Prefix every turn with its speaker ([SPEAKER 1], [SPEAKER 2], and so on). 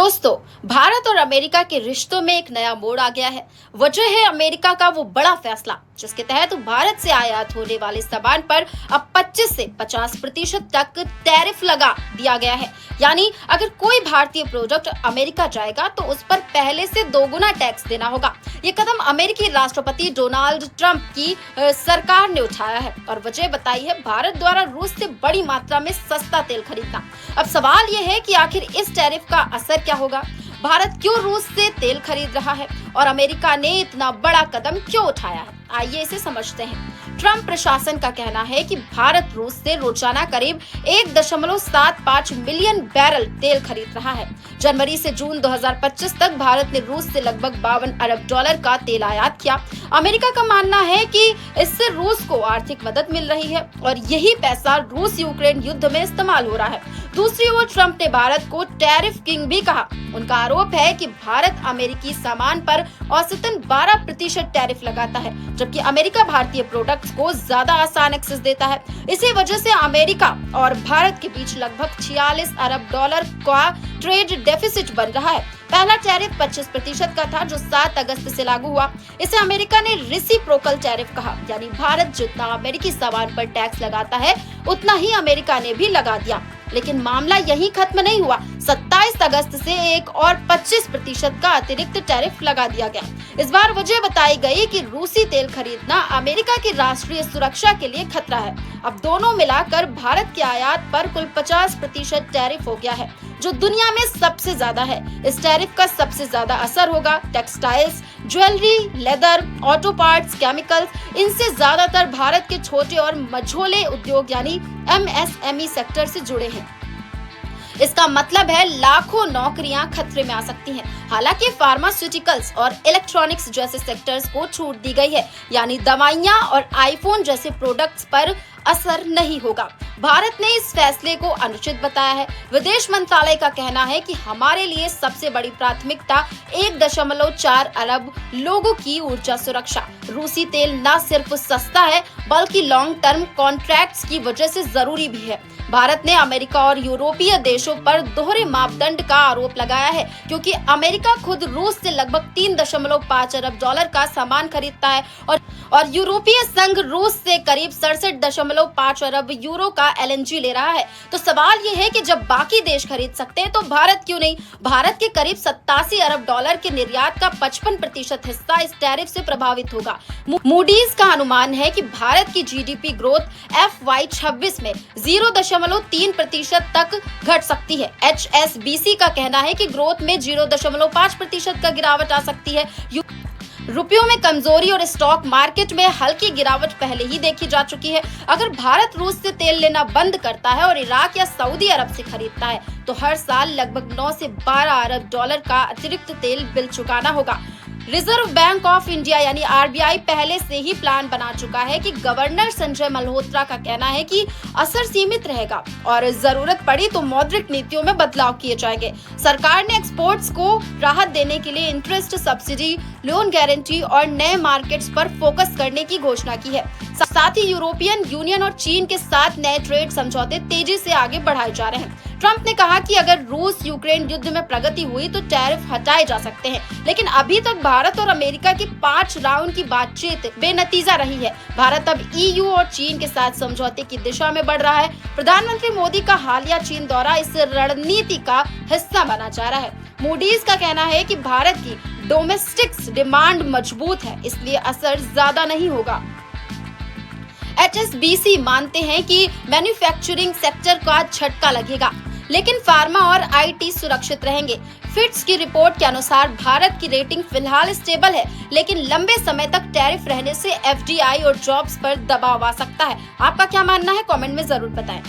[SPEAKER 1] दोस्तों, भारत और अमेरिका के रिश्तों में एक नया मोड़ आ गया है। वजह है अमेरिका का वो बड़ा फैसला जिसके तहत भारत से आयात होने वाले सामान पर अब 25 से 50% तक टैरिफ लगा दिया गया है। यानी अगर कोई भारतीय प्रोडक्ट अमेरिका जाएगा तो उस पर पहले से दोगुना टैक्स देना होगा। ये कदम अमेरिकी राष्ट्रपति डोनाल्ड ट्रंप की सरकार ने उठाया है और वजह बताई है भारत द्वारा रूस से बड़ी मात्रा में सस्ता तेल खरीदना। अब सवाल ये है कि आखिर इस टैरिफ का असर क्या होगा? भारत क्यों रूस से तेल खरीद रहा है और अमेरिका ने इतना बड़ा कदम क्यों उठाया है? आइए इसे समझते हैं। ट्रंप प्रशासन का कहना है कि भारत रूस से रोजाना करीब 1.75 मिलियन बैरल तेल खरीद रहा है। जनवरी से जून 2025 तक भारत ने रूस से लगभग $52 अरब का तेल आयात किया। अमेरिका का मानना है कि इससे रूस को आर्थिक मदद मिल रही है और यही पैसा रूस यूक्रेन युद्ध में इस्तेमाल हो रहा है। दूसरी ओर ट्रंप ने भारत को टैरिफ किंग भी कहा। उनका आरोप है कि भारत अमेरिकी सामान पर औसतन 12% टैरिफ लगाता है, जबकि अमेरिका भारतीय प्रोडक्ट्स को ज्यादा आसान एक्सेस देता है। इसी वजह से अमेरिका और भारत के बीच लगभग $46 अरब का ट्रेड डेफिसिट बन रहा है। पहला टैरिफ 25% का था जो 7 अगस्त से लागू हुआ। इसे अमेरिका ने रेसिप्रोकल टैरिफ कहा, यानी भारत जितना अमेरिकी सामान पर टैक्स लगाता है उतना ही अमेरिका ने भी लगा दिया। लेकिन मामला यहीं खत्म नहीं हुआ। 27 अगस्त से एक और 25% का अतिरिक्त टैरिफ लगा दिया गया। इस बार वजह बताई गई कि रूसी तेल खरीदना अमेरिका की राष्ट्रीय सुरक्षा के लिए खतरा है। अब दोनों मिलाकर भारत के आयात पर कुल 50% टैरिफ हो गया है, जो दुनिया में सबसे ज्यादा है। इस टैरिफ का सबसे ज्यादा असर होगा textiles, jewellery, leather, auto parts, chemicals. इनसे ज्यादातर भारत के छोटे और मझोले उद्योग यानी MSME सेक्टर से जुड़े हैं। इसका मतलब है लाखों नौकरियां खतरे में आ सकती हैं। हालांकि फार्मास्यूटिकल्स और इलेक्ट्रॉनिक्स जैसे सेक्टर्स को छूट दी गई है, यानी दवाइयां और आईफोन जैसे प्रोडक्ट्स पर असर नहीं होगा। भारत ने इस फैसले को अनुचित बताया है। विदेश मंत्रालय का कहना है कि हमारे लिए सबसे बड़ी प्राथमिकता 1.4 अरब लोगों की ऊर्जा सुरक्षा। रूसी तेल न सिर्फ सस्ता है बल्कि लॉन्ग टर्म कॉन्ट्रैक्ट्स की वजह से जरूरी भी है। भारत ने अमेरिका और यूरोपीय देशों पर दोहरे मापदंड का आरोप लगाया है, क्योंकि अमेरिका खुद रूस से लगभग $3.5 अरब का सामान खरीदता है और यूरोपीय संघ रूस से करीब 67.5 अरब यूरो का LNG ले रहा है। तो सवाल ये है कि जब बाकी देश खरीद सकते हैं तो भारत क्यों नहीं? भारत के करीब $87 अरब के निर्यात का 55% हिस्सा इस टैरिफ से प्रभावित होगा। मूडीज का अनुमान है कि भारत की GDP ग्रोथ FY26 में 0.3% तक घट सकती है। HSBC का कहना है कि ग्रोथ में 0.5% का गिरावट आ सकती है। रुपयों में कमजोरी और स्टॉक मार्केट में हल्की गिरावट पहले ही देखी जा चुकी है। अगर भारत रूस से तेल लेना बंद करता है और इराक या सऊदी अरब से खरीदता है तो हर साल लगभग 9 से 12 अरब डॉलर का अतिरिक्त तेल बिल चुकाना होगा। रिजर्व बैंक ऑफ इंडिया यानी RBI पहले से ही प्लान बना चुका है कि गवर्नर संजय मल्होत्रा का कहना है कि असर सीमित रहेगा और जरूरत पड़ी तो मौद्रिक नीतियों में बदलाव किए जाएंगे। सरकार ने एक्सपोर्ट्स को राहत देने के लिए इंटरेस्ट सब्सिडी, लोन गारंटी और नए मार्केट्स पर फोकस करने की घोषणा की है। साथ ही यूरोपियन यूनियन और चीन के साथ नए ट्रेड समझौते तेजी से आगे बढ़ाए जा रहे हैं। ट्रंप ने कहा कि अगर रूस यूक्रेन युद्ध में प्रगति हुई तो टैरिफ हटाए जा सकते हैं, लेकिन अभी तक भारत और अमेरिका की 5 राउंड की बातचीत बेनतीजा रही है। भारत अब EU और चीन के साथ समझौते की दिशा में बढ़ रहा है। प्रधानमंत्री मोदी का हालिया चीन दौरा इस रणनीति का हिस्सा माना जा रहा है। मूडीज का कहना है कि भारत की डोमेस्टिक डिमांड मजबूत है, इसलिए असर ज्यादा नहीं होगा। HSBC मानते हैं कि मैन्युफैक्चरिंग सेक्टर का झटका लगेगा, लेकिन फार्मा और IT सुरक्षित रहेंगे। फिट्स की रिपोर्ट के अनुसार भारत की रेटिंग फिलहाल स्टेबल है, लेकिन लंबे समय तक टैरिफ रहने से FDI और जॉब्स पर दबाव आ सकता है। आपका क्या मानना है? कमेंट में जरूर बताएं।